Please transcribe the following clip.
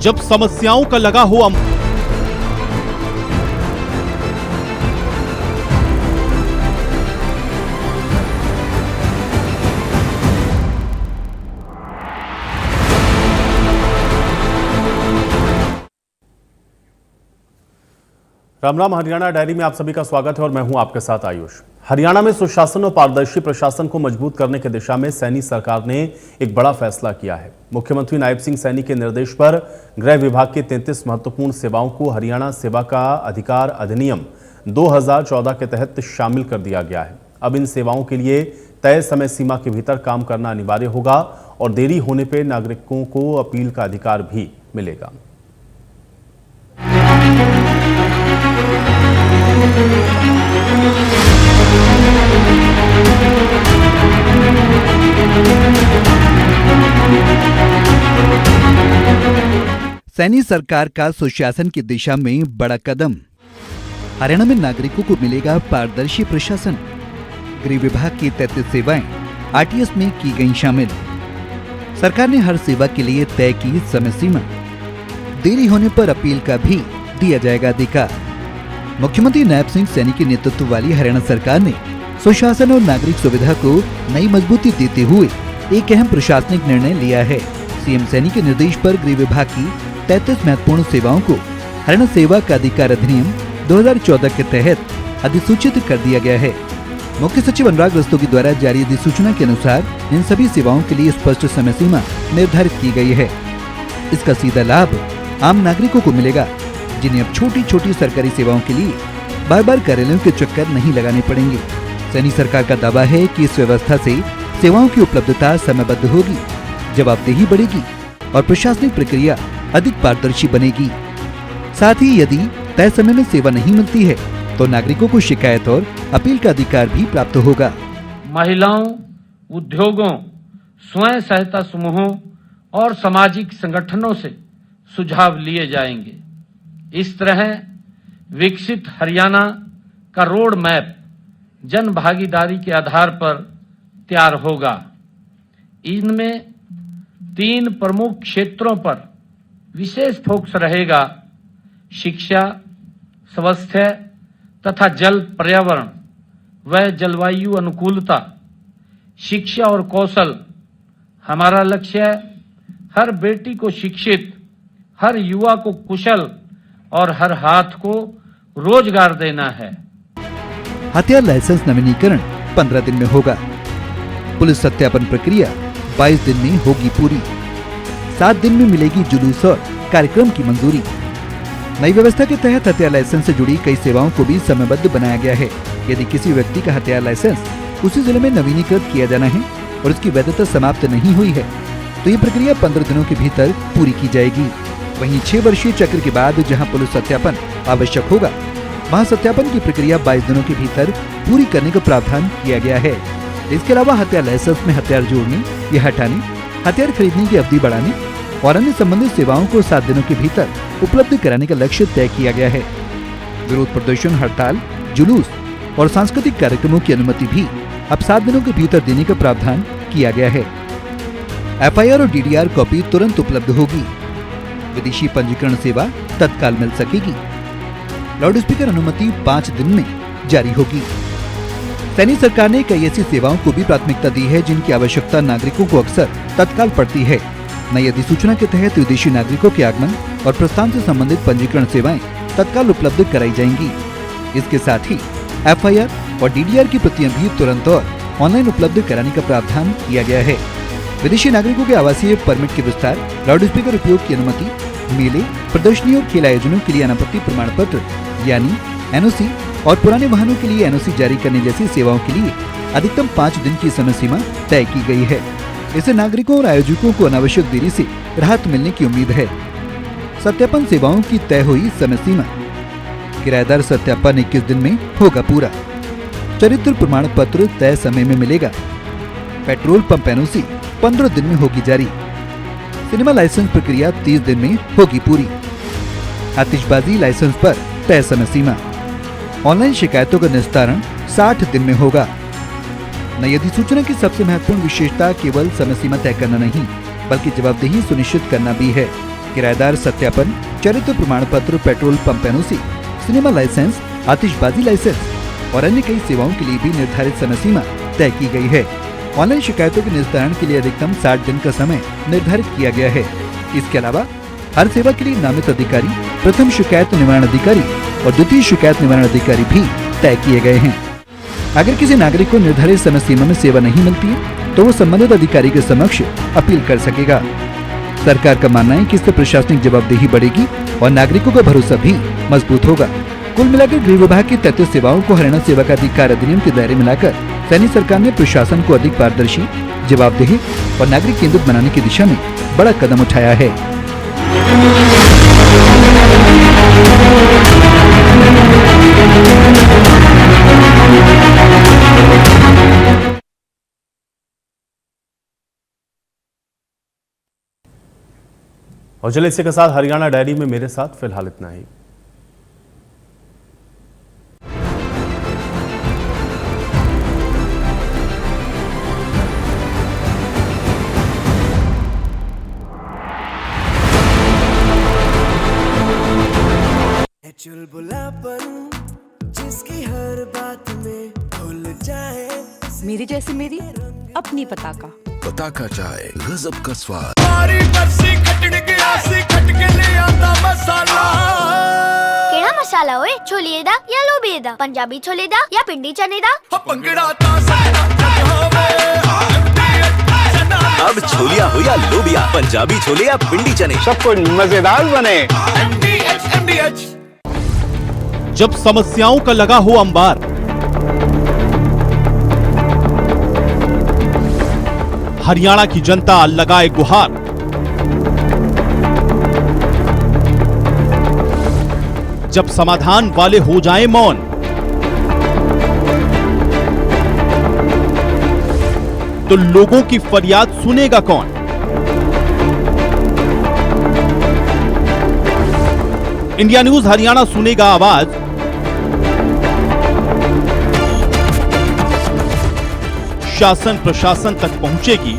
जब समस्याओं का लगा हो राम राम। हरियाणा डायरी में आप सभी का स्वागत है और मैं हूं आपके साथ आयुष। हरियाणा में सुशासन और पारदर्शी प्रशासन को मजबूत करने की दिशा में सैनी सरकार ने एक बड़ा फैसला किया है। मुख्यमंत्री नायब सिंह सैनी के निर्देश पर गृह विभाग की 33 महत्वपूर्ण सेवाओं को हरियाणा सेवा का अधिकार अधिनियम 2014 के तहत शामिल कर दिया गया है। अब इन सेवाओं के लिए तय समय सीमा के भीतर काम करना अनिवार्य होगा और देरी होने पर नागरिकों को अपील का अधिकार भी मिलेगा। सैनी सरकार का सुशासन की दिशा में बड़ा कदम। हरियाणा में नागरिकों को मिलेगा पारदर्शी प्रशासन। गृह विभाग की 33 सेवाएं आरटीएस में की गई शामिल। सरकार ने हर सेवा के लिए तय की समय सीमा। देरी होने पर अपील का भी दिया जाएगा अधिकार। मुख्यमंत्री नायब सिंह सैनी के नेतृत्व वाली हरियाणा सरकार ने सुशासन और नागरिक सुविधा को नई मजबूती देते हुए एक अहम प्रशासनिक निर्णय लिया है। सीएम सैनी के निर्देश पर गृह विभाग की 33 महत्वपूर्ण सेवाओं को हरियाणा सेवा का अधिकार अधिनियम 2014 के तहत अधिसूचित कर दिया गया है। मुख्य सचिव अनुराग रस्तोगी द्वारा जारी अधिसूचना के अनुसार इन सभी सेवाओं के लिए स्पष्ट समय सीमा निर्धारित की गई है। इसका सीधा लाभ आम नागरिकों को मिलेगा, जिन्हें अब छोटी छोटी सरकारी सेवाओं के लिए बार बार कार्यालयों के चक्कर नहीं लगाने पड़ेंगे। सैनी सरकार का दावा है कि इस व्यवस्था से सेवाओं की उपलब्धता समयबद्ध होगी, जवाबदेही बढ़ेगी और प्रशासनिक प्रक्रिया अधिक पारदर्शी बनेगी। साथ ही यदि तय समय में सेवा नहीं मिलती है तो नागरिकों को शिकायत और अपील का अधिकार भी प्राप्त होगा। महिलाओं, उद्योगों, स्वयं सहायता समूहों और सामाजिक संगठनों से सुझाव लिए जाएंगे। इस तरह विकसित हरियाणा का रोड मैप जन भागीदारी के आधार पर तैयार होगा। इनमें 3 प्रमुख क्षेत्रों पर विशेष फोकस रहेगा: शिक्षा, स्वास्थ्य तथा जल पर्यावरण व जलवायु अनुकूलता। शिक्षा और कौशल, हमारा लक्ष्य है हर बेटी को शिक्षित, हर युवा को कुशल और हर हाथ को रोजगार देना है। हथियार लाइसेंस नवीनीकरण 15 दिन में होगा। पुलिस सत्यापन प्रक्रिया 22 दिन में होगी पूरी। 7 दिन में मिलेगी जुलूस और कार्यक्रम की मंजूरी। नई व्यवस्था के तहत हथियार लाइसेंस से जुड़ी कई सेवाओं को भी समयबद्ध बनाया गया है। यदि किसी व्यक्ति का हथियार लाइसेंस उसी जिले में नवीनीकृत किया जाना है और उसकी वैधता समाप्त नहीं हुई है तो ये प्रक्रिया 15 दिनों के भीतर पूरी की जाएगी। वहीं 6 वर्षीय चक्र के बाद जहां पुलिस सत्यापन आवश्यक होगा, वहां सत्यापन की प्रक्रिया 22 दिनों के भीतर पूरी करने का प्रावधान किया गया है। इसके अलावा हथियार लाइसेंस में हथियार जोड़ने या हटाने, हथियार खरीदने की अवधि बढ़ाने और अन्य संबंधित सेवाओं को 7 दिनों के भीतर उपलब्ध कराने का लक्ष्य तय किया गया है। विरोध प्रदर्शन, हड़ताल, जुलूस और सांस्कृतिक कार्यक्रमों की अनुमति भी अब 7 दिनों के भीतर देने का प्रावधान किया गया है। एफआईआर और डीडीआर कॉपी तुरंत उपलब्ध होगी। विदेशी पंजीकरण सेवा तत्काल मिल सकेगी। लाउड स्पीकर अनुमति 5 दिन में जारी होगी। सैनी सरकार ने कई ऐसी सेवाओं को भी प्राथमिकता दी है जिनकी आवश्यकता नागरिकों को अक्सर तत्काल पड़ती है। नई अधिसूचना के तहत विदेशी नागरिकों के आगमन और प्रस्थान से संबंधित पंजीकरण सेवाएं तत्काल उपलब्ध कराई जाएंगी। इसके साथ ही एफआईआर और डीडीआर की प्रतियां भी तुरंत और ऑनलाइन उपलब्ध कराने का प्रावधान किया गया है। विदेशी नागरिकों के आवासीय परमिट के विस्तार, लाउड स्पीकर उपयोग की अनुमति, मेले, प्रदर्शनी और खेल आयोजनों के लिए अनापत्ति प्रमाण पत्र यानी एनओसी और पुराने वाहनों के लिए एनओसी जारी करने जैसी सेवाओं के लिए अधिकतम 5 दिन की समय सीमा तय की गई है। इससे नागरिकों और आयोजकों को अनावश्यक देरी से राहत मिलने की उम्मीद है। सत्यापन सेवाओं की तय हुई समय सीमा। किराएदार सत्यापन 21 दिन में होगा पूरा। चरित्र प्रमाण पत्र तय समय में मिलेगा। पेट्रोल पंप एनओसी 15 दिन में होगी जारी। सिनेमा लाइसेंस प्रक्रिया 30 दिन में होगी पूरी। आतिशबाजी लाइसेंस पर तय समय सीमा। ऑनलाइन शिकायतों का निस्तारण 60 दिन में होगा। नई अधिसूचना की सबसे महत्वपूर्ण विशेषता केवल समय सीमा तय करना नहीं, बल्कि जवाबदेही सुनिश्चित करना भी है। किराएदार सत्यापन, चरित्र प्रमाण पत्र, petrol pump NOC, cinema licence, आतिशबाजी लाइसेंस और अन्य कई सेवाओं के लिए भी निर्धारित समय सीमा तय की गई है। ऑनलाइन शिकायतों के निस्तारण के लिए अधिकतम 60 दिन का समय निर्धारित किया गया है। इसके अलावा हर सेवा के लिए नामित अधिकारी, प्रथम शिकायत निवारण अधिकारी और द्वितीय शिकायत निवारण अधिकारी भी तय किए गए हैं। अगर किसी नागरिक को निर्धारित समय सीमा में सेवा नहीं मिलती है तो वो संबंधित अधिकारी के समक्ष अपील कर सकेगा। सरकार का मानना है कि इससे प्रशासनिक जवाबदेही बढ़ेगी और नागरिकों का भरोसा भी मजबूत होगा। कुल मिलाकर गृह विभाग की तथ्य सेवाओं को हरियाणा सेवा का अधिकार अधिनियम के दायरे में लाकर सैनी सरकार ने प्रशासन को अधिक पारदर्शी, जवाबदेही और नागरिक केंद्रित बनाने की दिशा में बड़ा कदम उठाया है। और चलिए इसी के साथ हरियाणा डायरी में मेरे साथ फिलहाल इतना ही। चुलबुलापन जिसकी हर बात में भूल जाए, मेरी जैसी मेरी अपनी पताका। पताका चाय गजब का स्वाद। हमारी बरसी खटने के आसी खट के ले आता मसाला। केड़ा मसाला होए? छोलिए दा या लोबिए दा? पंजाबी छोले दा या पिंडी चने दा? पंगड़ा ता सावे। अब छोलिया हो या लोबिया, पंजाबी छोले या पिंडी चने, सब कुछ मजेदार बने। MDH जब समस्याओं का लगा हो अंबार, हरियाणा की जनता लगाए गुहार। जब समाधान वाले हो जाएं मौन, तो लोगों की फरियाद सुनेगा कौन? इंडिया न्यूज हरियाणा सुनेगा आवाज, शासन प्रशासन तक पहुंचेगी